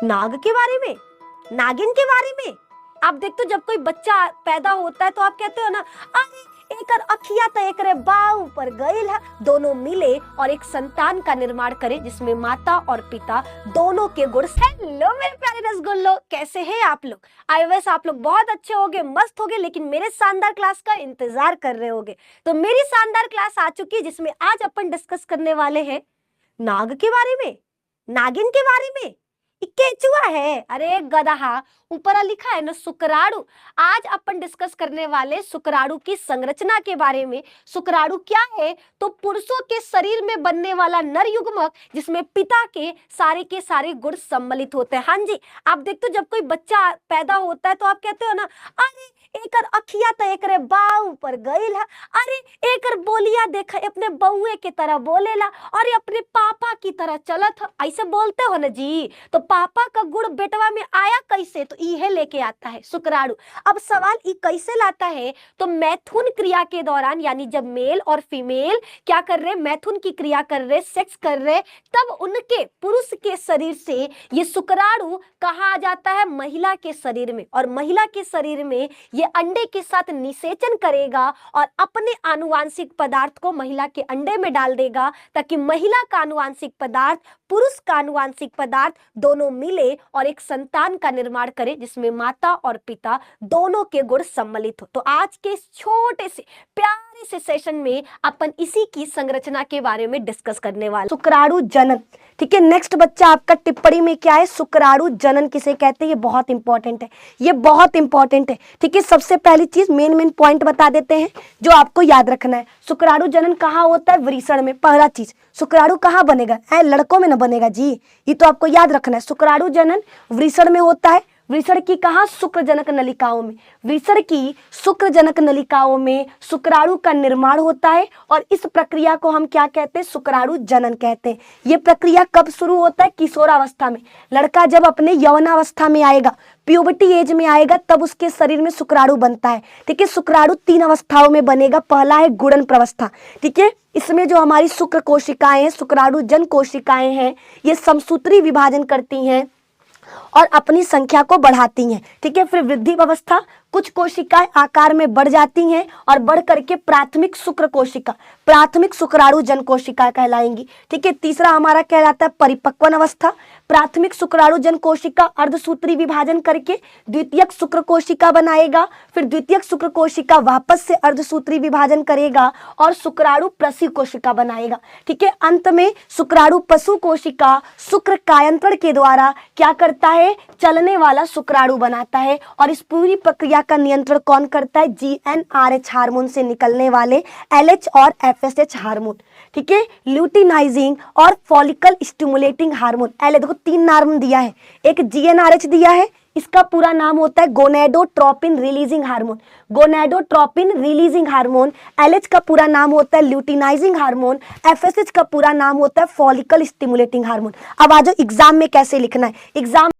नाग के बारे में, नागिन के बारे में। आप देखते हो जब कोई बच्चा पैदा होता है तो आप कहते हो ना, अरे एकर अखिया तो एकरे बाऊ पर गईल है। दोनों मिले और एक संतान का निर्माण करे जिसमें माता और पिता दोनों के गुण। हेलो मेरे प्यारे रसगुल्लो, कैसे हैं आप लोग? आई विश आप लोग बहुत अच्छे होगे, मस्त होगे, लेकिन मेरे शानदार क्लास का इंतजार कर रहे होगे। तो मेरी शानदार क्लास आ चुकी है जिसमें आज अपन डिस्कस करने वाले हैं नाग के बारे में, नागिन के बारे में। केचुआ है, अरे गधा, ऊपर लिखा है ना शुक्राणु। आज अपन डिस्कस करने वाले शुक्राणु की संरचना के बारे में। शुक्राणु क्या है? तो पुरुषों के शरीर में बनने वाला नर युग्मक जिसमें पिता के सारे गुण सम्मिलित होते हैं। हाँ जी, आप देखते हो जब कोई बच्चा पैदा होता है तो आप कहते हो ना, अरे एकर अखिया तो एकरे बाऊ पर गईल है। अरे एकर बोलिया देखा अपने बउए के तरह बोलेला, अरे अपने पापा की तरह चलत है, ऐसे बोलते हो ना जी। तो पापा का गुण बेटवा में आया कैसे? तो इहे लेके आता है शुक्राणु। अब सवाल ई कैसे लाता है? तो मैथुन क्रिया के दौरान, यानी जब मेल और फीमेल क्या कर रहे, मैथुन की क्रिया कर रहे, सेक्स कर रहे, तब उनके पुरुष के शरीर से ये शुक्राणु कहाँ आ जाता है? महिला के शरीर में। और महिला के शरीर में ये अंडे के साथ निषेचन करेगा और अपने आनुवांशिक पदार्थ को महिला के अंडे में डाल देगा, ताकि महिला का आनुवांशिक पदार्थ पुरुष का आनुवांशिक पदार्थ दोनों मिले और एक संतान का निर्माण करे जिसमें माता और पिता दोनों के गुण सम्मिलित हो। तो आज के इस छोटे से प्यारे से सेशन में अपन इसी की संरचना के बारे में डिस्कस करने वाले। शुक्राणु जनन, ठीक है। नेक्स्ट बच्चा आपका टिप्पणी में क्या है? शुक्राणु जनन किसे कहते हैं? ये बहुत इंपॉर्टेंट है, ये बहुत इंपॉर्टेंट है, ठीक है। सबसे पहली चीज मेन पॉइंट बता देते हैं जो आपको याद रखना है। शुक्राणु जनन कहाँ होता है? वृषण में। पहला चीज, शुक्राणु कहाँ बनेगा? लड़कों में ना बनेगा जी, ये तो आपको याद रखना है। शुक्राणु जनन वृषण में होता है। वृषण की कहाँ? शुक्रजनक नलिकाओं में। वृषण की शुक्रजनक नलिकाओं में शुक्राणु का निर्माण होता है और इस प्रक्रिया को हम क्या कहते हैं? शुक्राणु जनन कहते हैं। ये प्रक्रिया कब शुरू होता है? किशोरावस्था में। लड़का जब अपने यौवनावस्था में आएगा, प्यूबर्टी एज में आएगा, तब उसके शरीर में शुक्राणु बनता है, ठीक है। शुक्राणु 3 अवस्थाओं में बनेगा। पहला है गुणन प्रवस्था, ठीक है। इसमें जो हमारी शुक्र कोशिकाएं हैं, शुक्राणु जन कोशिकाएं हैं, ये समसूत्री विभाजन करती हैं और अपनी संख्या को बढ़ाती हैं, ठीक है। फिर वृद्धि अवस्था, कुछ कोशिकाएं आकार में बढ़ जाती हैं और बढ़ करके प्राथमिक शुक्र कोशिका, प्राथमिक शुक्राणु जन कोशिका कहलाएंगी, ठीक है। तीसरा हमारा कहलाता है परिपक्वन अवस्था। प्राथमिक शुक्राणु जन कोशिका अर्धसूत्री विभाजन करके द्वितीयक शुक्र कोशिका बनाएगा, फिर द्वितीयक शुक्र कोशिका वापस से अर्धसूत्री विभाजन करेगा और शुक्राणु प्रसी कोशिका बनाएगा, ठीक है। अंत में शुक्राणु पशु कोशिका शुक्र कायंत्रण के द्वारा क्या करता है? चलने वाला शुक्राणु बनाता है। और इस पूरी प्रक्रिया का नियंत्रण कौन करता है? GnRH हार्मोन से निकलने वाले LH और FSH हार्मोन, ठीक है। ल्यूटिनाइजिंग और फॉलिकल स्टिमुलेटिंग हार्मोन, देखो 3 नाम दिया है, एक GnRH दिया है, इसका पूरा नाम होता है gonadotropin releasing hormone, gonadotropin releasing hormone. LH का पूरा नाम होता है ल्यूटिनाइजिंग हार्मोन। FSH का पूरा नाम होता है फॉलिकल स्टिमुलेटिंग हार्मोन। अब आ जाओ एग्जाम में कैसे लिखना है। एग्जाम